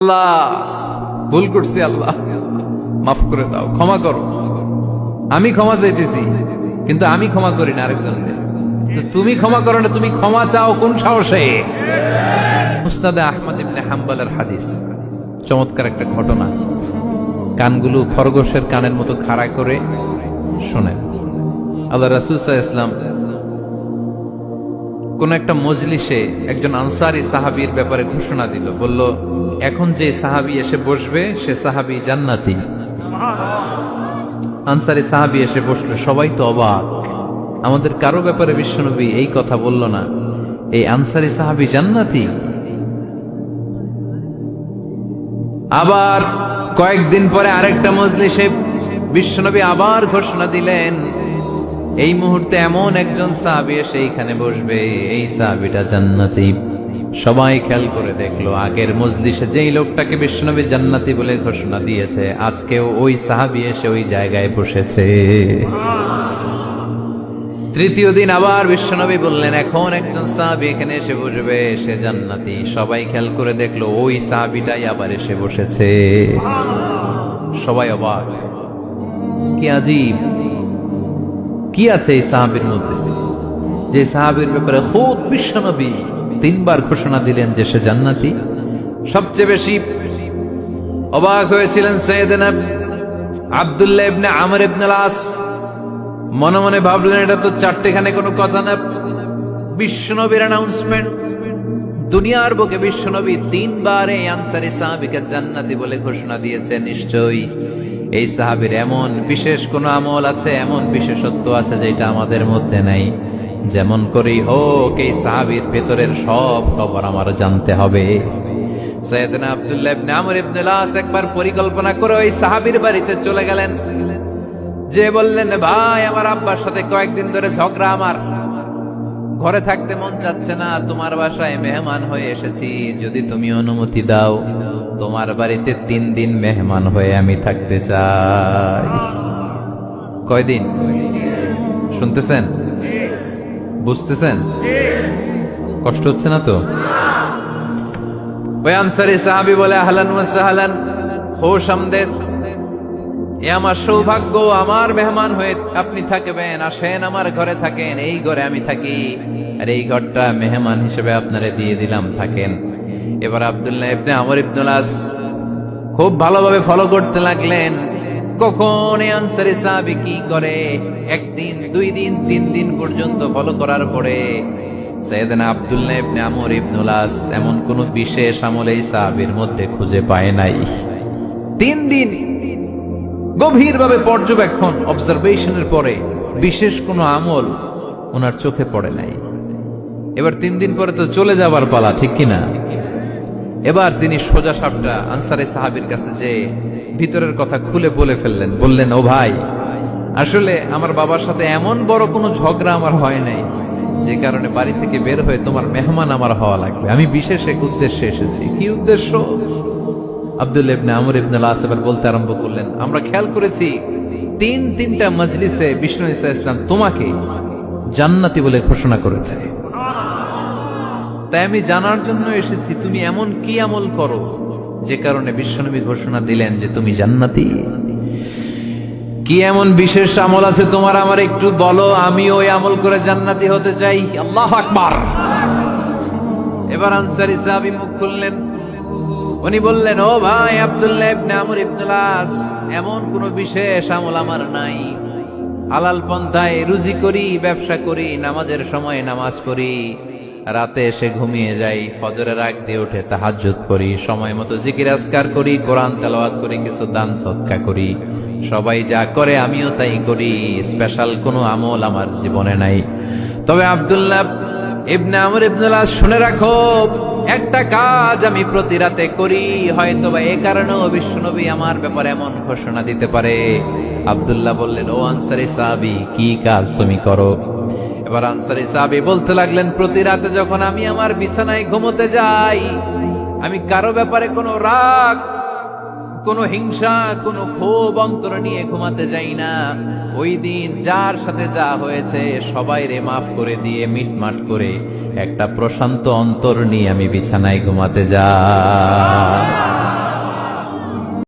আল্লাহ ভুল করছি, আল্লাহ মাফ করে দাও, ক্ষমা করো। আমি ক্ষমা চাইতেছি, কিন্তু আমি ক্ষমা করি না আরেকজনকে। তুমি ক্ষমা করো না, তুমি ক্ষমা চাও কোন সাহসে? মুসনাদে আহমদ ইবনে হাম্বলের হাদিস, চমৎকার একটা ঘটনা। কানগুলো খরগোশের কানের মতো খাড়া করে শোনেন। আল্লাহ রাসূল সাল্লাল্লাহু আলাইহি ওয়াসাল্লাম কোন একটা মজলিসে একজন আনসারী সাহাবীর ব্যাপারে ঘোষণা দিল, বলল, এখন যে সাহাবী এসে বসবে সে সাহাবী জান্নাতি। আনসারী সাহাবী এসে বসলো, সবাই তো অবাক, আমাদের কারো ব্যাপারে বিশ্বনবী এই কথা বলল না, এই আনসারী সাহাবী জান্নাতি। আবার কয়েকদিন পরে আরেকটা মজলিসে বিশ্বনবী আবার ঘোষণা দিলেন, এই মুহূর্তে এমন একজন সাহাবী এসে এইখানে বসবে, এই সাহাবীটা জান্নাতি। সবাই খেয়াল করে দেখলো, আগের মজলিসে যেই লোকটাকে বিশ্বনবী জান্নাতি বলে ঘোষণা দিয়েছে, আজকেও ওই সাহাবী এসে ওই জায়গায় বসেছে। তৃতীয় দিন আবার বিশ্বনবী বললেন, এখন একজন সাহাবী এখানে এসে বসবে, সে জান্নাতি। সবাই খেয়াল করে দেখলো, ওই সাহাবীটাই আবার এসে বসেছে। সবাই অবাক, কি আজীব, কি আছে এই সাহাবীর মধ্যে, যে সাহাবীর ব্যাপারে খুব বিশ্বনবী তিনবার ঘোষণা দিলেন যে সে জান্নাতি। সবচেয়ে বেশি অবাক হয়েছিলেন সাইয়েদনা আব্দুল্লাহ ইবনে আমর ইবনে আস। মনে মনে ভাবলেন, এটা তো চারটেখানে কোনো কথা না, বিশ্বনবীর অ্যানাউন্সমেন্ট। দুনিয়ার বুকে বিশ্বনবী তিনবার এই আনসারী সাহাবীকে জান্নাতি বলে ঘোষণা দিয়েছে, নিশ্চয়ই এই সাহাবীর এমন বিশেষ কোন আমল আছে, এমন বিশেষত্ব আছে যেটা আমাদের মধ্যে নাই। যেমন করেই হোক এই সাহাবীর ভেতরের সব খবর আমার জানতে হবে। সাইয়েদনা আব্দুল্লাহ ইবনে আমর ইবনে আস একবার পরিকল্পনা করে ওই সাহাবীর বাড়িতে চলে গেলেন, যে বললেন, ভাই আমার আব্বার সাথে কয়েকদিন ধরে ঝগড়া, আমার ঘরে থাকতে মন চাচ্ছে না, তোমার বাসায় মেহমান হয়ে এসেছি, যদি তুমি অনুমতি দাও তোমার বাড়িতে 3 দিন মেহমান হয়ে আমি থাকতে চাই। কয়দিন? শুনতেছেন, বুঝতেছেন, কষ্ট হচ্ছে না তো? ওই আনসারী সাহাবী বলে, আহলান ওয়া সাহলান, খোশ আমদেদ, এ আমার সৌভাগ্য, আমার মেহমান হয়ে আপনি থাকবেন, আসেন আমার ঘরে থাকেন, এই ঘরে আমি থাকি, আর এই ঘরটা মেহমান হিসেবে আপনারে দিয়ে দিলাম, থাকেন। এবার আব্দুল্লাহ ইবনে আমর ইবনে আস খুব ভালোভাবে ফলো করতে লাগলেন, কখন এই আনসারী সাহাবী কি করে। 1 দিন, 2 দিন, 3 দিন পর্যন্ত ফলো করার পরে সাইয়েদনা আব্দুল্লাহ ইবনে আমর ইবনে আস এমন কোন বিশেষ আমল এই সাহাবীর মধ্যে খুঁজে পায় নাই। 3 দিন গভীরভাবে পর্যবেক্ষণ, অবজারভেশনের পরে বিশেষ কোনো আমল ওনার চোখে পড়ে নাই। এবার 3 দিন পরে তো চলে যাবার পালা, ঠিক কিনা? এবার তিনি সোজা সাপটা আনসারী সাহাবীর কাছে যে ভিতরের কথা খুলে বলে ফেললেন, বললেন, ও ভাই, আসলে আমার বাবার সাথে এমন বড় কোনো ঝগড়া আমার হয় নাই, যে কারণে বাড়ি থেকে বের হয়ে তোমার মেহমান আমার হওয়া লাগবে। আমি বিশেষ এক উদ্দেশ্যে এসেছি। কি উদ্দেশ্য? আব্দুল্লাহ ইবনে আমর ইবনে আস এবার বলতে আরম্ভ করলেন, আমরা খেয়াল করেছি 3টা মজলিসে বিষ্ণু ঈসা ইসলাম তোমাকে জান্নাতি বলে ঘোষণা করেছে, তাই আমি জানার জন্য এসেছি তুমি এমন কি আমল করো যে কারণে বিশ্বনবী ঘোষণা দিলেন যে তুমি জান্নাতি। কি এমন বিশেষ আমল আছে তোমার, আমার একটু বলো, আমি ওই আমল করে জান্নাতি হতে চাই। আল্লাহু আকবার। এবার আনসারী সাহাবী মুখ খুললেন, উনি বললেন, ও ভাই আব্দুল্লাহ ইবনে আমর ইবনে আস, এমন কোন বিশেষ আমল আমার নাই। হালাল পন্থায় রুজি করি, ব্যবসা করি, নামাজের সময় নামাজ পড়ি, রাতে এসে ঘুমিয়ে যাই, ফজরের আগ দিয়ে উঠে তাহাজ্জুদ করি, সময় মতো জিকির আজকার করি, কোরআন তেলাওয়াত করি, কিছু দান সদকা করি। সবাই যা করে আমিও তাই করি, স্পেশাল কোনো আমল আমার জীবনে নাই। তবে আব্দুল্লাহ ইবনে আমর ইবনে আস, শুনে রাখো, একটা কাজ আমি প্রতি রাতে করি, হয়তো বা এই কারণেও বিশ্বনবী আমার ব্যাপারে এমন ঘোষণা দিতে পারে। আব্দুল্লাহ বললেন, ও আনসারী সাহাবী, কি কাজ তুমি করো? এবার আনসারী সাহাবী বলতে লাগলেন, প্রতি রাতে যখন আমি আমার বিছানায় ঘুমোতে যাই, আমি কারো ব্যাপারে কোনো রাগ, কোনো হিংসা, কোনো ক্ষোভ অন্তর নিয়ে ঘুমাতে যাই না। ওই দিন যার সাথে যা হয়েছে সবাই রে মাফ করে দিয়ে মিটমাট করে একটা প্রশান্ত অন্তর নিয়ে আমি বিছানায় ঘুমাতে যাই।